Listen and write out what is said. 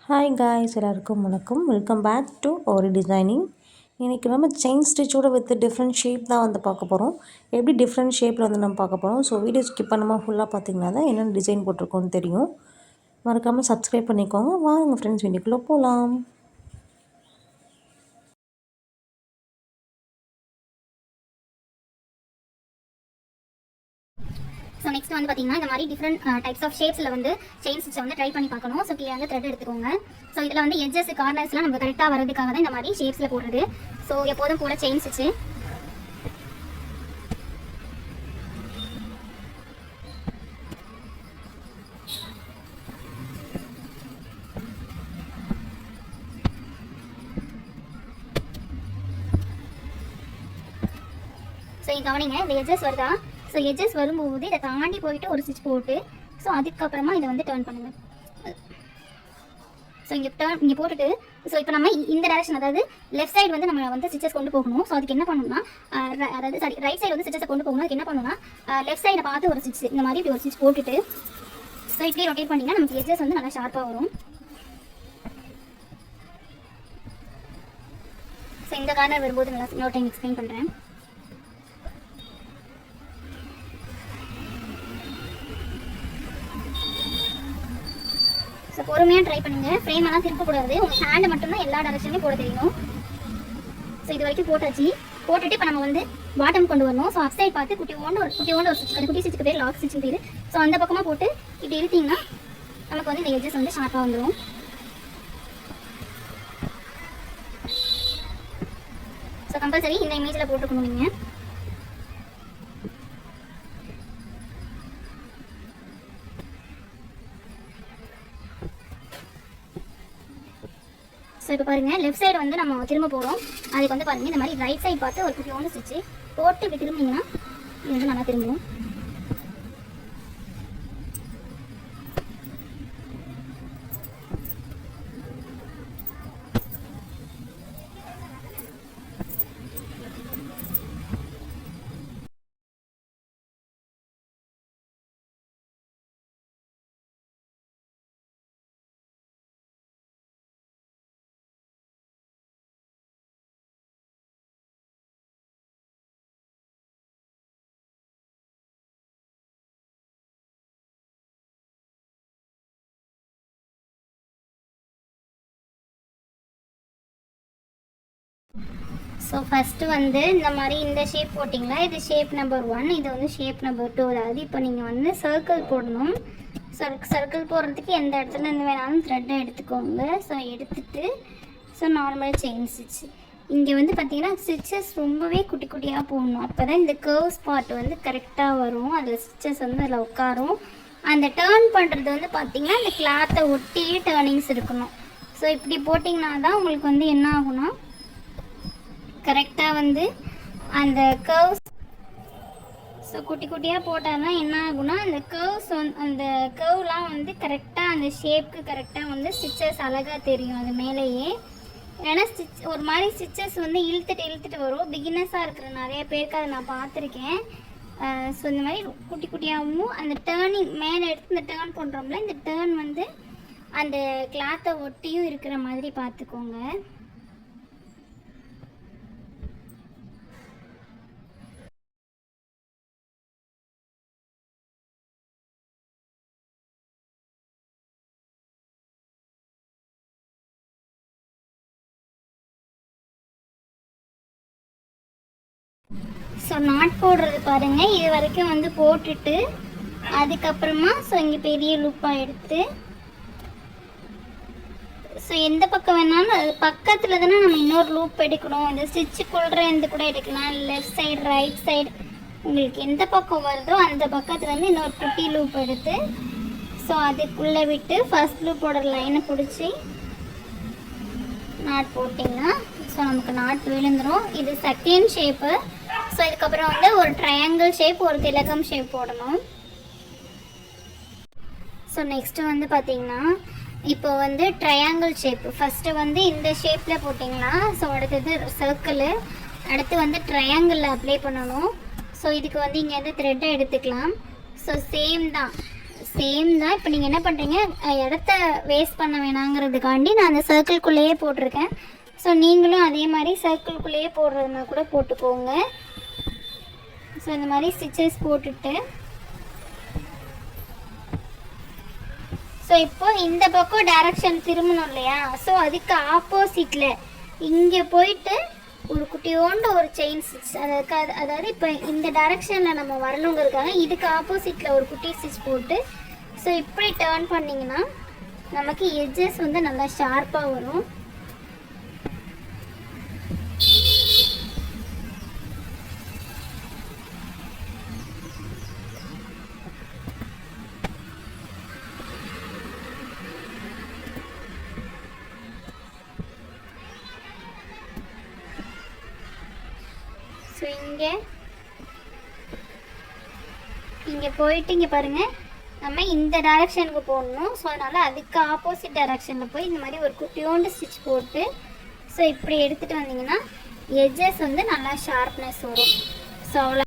Hi guys, எல்லாருக்கும் வணக்கம். Welcome back to ஒரு டிசைனிங். இன்றைக்கி நம்ம செயின் ஸ்டிச்சோட வித் டிஃப்ரெண்ட் ஷேப் தான் வந்து பார்க்க போகிறோம். எப்படி டிஃப்ரெண்ட் ஷேப்பில் வந்து நம்ம பார்க்க போகிறோம். ஸோ வீடியோ ஸ்கிப் பண்ணாமல் ஃபுல்லாக பார்த்திங்கன்னா தான் என்னென்ன டிசைன் போட்டிருக்கோன்னு தெரியும். மறக்காமல் சப்ஸ்கிரைப் பண்ணிக்கோங்க. வாங்க ஃப்ரெண்ட்ஸ், வீடியோக்குள்ளே போகலாம். ஸோ நெக்ஸ்ட் வந்து பார்த்தீங்கன்னா இந்த மாதிரி டிஃப்ரெண்ட் டைப்ஸ் ஆஃப் ஷேப்ஸில் வந்து செயின் ஸ்டிச்சை வந்து ட்ரை பண்ணி பார்க்கணும். ஸோ கீழே வந்து த்ரெட் எடுத்துக்கோங்க. ஸோ இதில் வந்து எட்ஜஸ் கார்னர்ஸ்லாம் நம்ம கரெக்டாக வரதுக்காக தான் இந்த மாதிரி ஷேப்ஸில் போடுறது. ஸோ எப்போதும் போல செயின் ஸ்டிச்சு ஸோ இங்கே கவனிங்க, இந்த எட்ஜஸ் வருதா? ஸோ எட்ஜஸ் வரும்போது இதை தாண்டி போயிட்டு ஒரு ஸ்டிச் போட்டு ஸோ அதுக்கப்புறமா இதை வந்து டர்ன் பண்ணுங்கள். ஸோ இங்கே போட்டுட்டு ஸோ இப்போ நம்ம இந்த டேரக்ஷன், அதாவது லெஃப்ட் சைடு வந்து நம்ம வந்து ஸ்டிச்சஸ் கொண்டு போகணும். ஸோ அதுக்கு என்ன பண்ணணும்னா, அதாவது சாரி ரைட் சைடு வந்து ஸ்டிச்சஸை கொண்டு போகணும். அதுக்கு என்ன பண்ணணும்னா, லெஃப்ட் சைடை பார்த்து ஒரு ஸ்டிச் இந்த மாதிரி இப்படி ஒரு ஸ்டிச் போட்டுட்டு ஸோ இப்படியே ரொட்டேட் பண்ணிங்கன்னா நமக்கு எட்ஜஸ் வந்து நல்லா ஷார்ப்பாக வரும். ஸோ இந்த கார்னர் வரும்போது நல்லா இன்னொரு டைம் எக்ஸ்பிளைன் பண்ணுறேன். ஸோ பொறுமையாக ட்ரை பண்ணுங்கள். ஃப்ரேமெல்லாம் திருப்பக்கூடாது. உங்கள் ஹேண்டை மட்டும்தான் எல்லா டேரக்ஷன்லையும் போட தெரியணும். ஸோ இது வரைக்கும் போட்டாச்சு. போட்டுட்டு இப்போ நம்ம வந்து பாட்டம் கொண்டு வரணும். ஸோ அப் சைட் பார்த்து குட்டி ஓண்டு ஒரு ஸ்டிச், அது குட்டி ஸ்டிச்சுக்கு பேர் லாக் ஸ்டிச் பேர். ஸோ அந்த பக்கமாக போட்டு இப்படி இழுத்தீங்கன்னா நமக்கு வந்து இந்த எட்ஜஸ் வந்து ஷார்ப்பாக வந்துடும். ஸோ கம்பல்சரி இந்த இமேஜில் போட்டுக்கணும் நீங்கள். ஸோ இப்போ பாருங்கள், லெஃப்ட் சைடு வந்து நம்ம திரும்ப போகிறோம். அதுக்கு வந்து பாருங்கள், இந்த மாதிரி ரைட் சைடு பார்த்து ஒரு குட்டி ஒன்று ஸ்டிச்சு போட்டு இப்படி திரும்பிங்கன்னா இது வந்து நல்லா திரும்பும். ஸோ ஃபஸ்ட்டு வந்து இந்த மாதிரி இந்த ஷேப் போட்டிங்களா, இது ஷேப் நம்பர் 1, இது வந்து ஷேப் நம்பர் 2. அதாவது இப்போ நீங்கள் வந்து சர்க்கிள் போடணும். சர்க்கிள் போடுறதுக்கு எந்த இடத்துல இருந்து வேணாலும் த்ரெட்டை எடுத்துக்கோங்க. ஸோ எடுத்துகிட்டு ஸோ நார்மல் செயின் ஸ்டிச். இங்கே வந்து பார்த்திங்கன்னா ஸ்டிச்சஸ் ரொம்பவே குட்டி குட்டியாக போடணும். அப்போ தான் இந்த கர்வ் ஸ்பாட் வந்து கரெக்டாக வரும். அதில் ஸ்டிச்சஸ் வந்து அதில் உட்காரும். அந்த டேர்ன் பண்ணுறது வந்து பார்த்திங்கன்னா அந்த கிளாத்தை ஒட்டியே டேர்னிங்ஸ் இருக்கணும். ஸோ இப்படி போட்டிங்கன்னா தான் உங்களுக்கு வந்து என்ன ஆகும்னா, கரெக்டாக வந்து அந்த கர்வ்ஸ் ஸோ குட்டி குட்டியாக போட்டால் தான் என்ன ஆகும்னா, அந்த கர்வ்ஸ் அந்த கர்வ்லாம் வந்து கரெக்டாக அந்த ஷேப்க்கு கரெக்டாக வந்து ஸ்டிச்சஸ் அழகாக தெரியும் அது மேலேயே. ஏன்னா ஒரு மாதிரி ஸ்டிச்சஸ் வந்து இழுத்துட்டு வரும். பிகினர்ஸாக இருக்கிற நிறைய பேருக்கு அதை நான் பார்த்துருக்கேன். ஸோ இந்த மாதிரி குட்டி குட்டியாகவும் அந்த டேர்னிங் மேலே எடுத்து இந்த டேர்ன் பண்ணுறோம்ல, இந்த டேர்ன் வந்து அந்த கிளாத்தை ஒட்டியும் இருக்கிற மாதிரி பார்த்துக்கோங்க. ஸோ நாட் போடுறது பாருங்கள், இது வரைக்கும் வந்து போட்டுட்டு அதுக்கப்புறமா ஸோ இங்கே பெரிய லூப்பாக எடுத்து ஸோ எந்த பக்கம் வேணாலும் அது பக்கத்தில் தானே நம்ம இன்னொரு லூப் எடுக்கணும். இந்த ஸ்டிச்சுக்குள்ற இருந்து கூட எடுக்கலாம். லெஃப்ட் சைடு ரைட் சைடு உங்களுக்கு எந்த பக்கம் வருதோ அந்த பக்கத்துலேருந்து இன்னொரு குட்டி லூப் எடுத்து ஸோ அதுக்குள்ளே விட்டு ஃபர்ஸ்ட் லூப்போட லைனை பிடிச்சி நாட் போட்டிங்கன்னா ஸோ நமக்கு நாட் விழுந்துடும். இது செகண்ட் ஷேப்பு. ஸோ இதுக்கப்புறம் வந்து ஒரு ட்ரையாங்கிள் ஷேப், ஒரு திலகம் ஷேப் போடணும். ஸோ நெக்ஸ்ட்டு வந்து பார்த்திங்கன்னா இப்போ வந்து ட்ரையாங்கிள் ஷேப் ஃபஸ்ட்டு வந்து இந்த ஷேப்பில் போட்டிங்கன்னா ஸோ அடுத்தது சர்க்கிளு, அடுத்து வந்து ட்ரையாங்கிளில் அப்ளை பண்ணணும். ஸோ இதுக்கு வந்து இங்கே வந்து த்ரெட்டை எடுத்துக்கலாம். ஸோ சேம் தான், சேம் தான். இப்போ நீங்கள் என்ன பண்ணுறீங்க, இடத்த வேஸ்ட் பண்ண வேணாங்கிறதுக்காண்டி நான் அந்த சர்க்கிள்குள்ளேயே போட்டிருக்கேன். ஸோ நீங்களும் அதே மாதிரி சர்க்கிள்குள்ளேயே போடுறதுனா கூட போட்டுக்கோங்க. ஸோ இந்த மாதிரி ஸ்டிச்சஸ் போட்டுட்டு ஸோ இப்போ இந்த பக்கம் டைரக்ஷன் திரும்பணும் இல்லையா, ஸோ அதுக்கு ஆப்போசிட்டில் இங்கே போயிட்டு ஒரு குட்டியோண்டு ஒரு செயின் ஸ்டிச், அதாவது இப்போ இந்த டைரக்ஷனில் நம்ம வரணுங்கிறதுக்காக இதுக்கு ஆப்போசிட்டில் ஒரு குட்டி ஸ்டிச் போட்டு ஸோ இப்படி டேர்ன் பண்ணிங்கன்னா நமக்கு எட்ஜஸ் வந்து நல்லா ஷார்ப்பாக வரும். ஸோ இங்கே போயிட்டு இங்கே பாருங்கள், நம்ம இந்த டைரக்ஷனுக்கு போடணும். ஸோ அதனால் அதுக்கு ஆப்போசிட் டைரக்ஷனில் போய் இந்த மாதிரி ஒரு குட்டியோண்டு ஸ்டிச் போட்டு ஸோ இப்படி எடுத்துகிட்டு வந்தீங்கன்னா எட்ஜஸ் வந்து நல்லா ஷார்ப்னஸ் வரும். ஸோ அவ்வளோ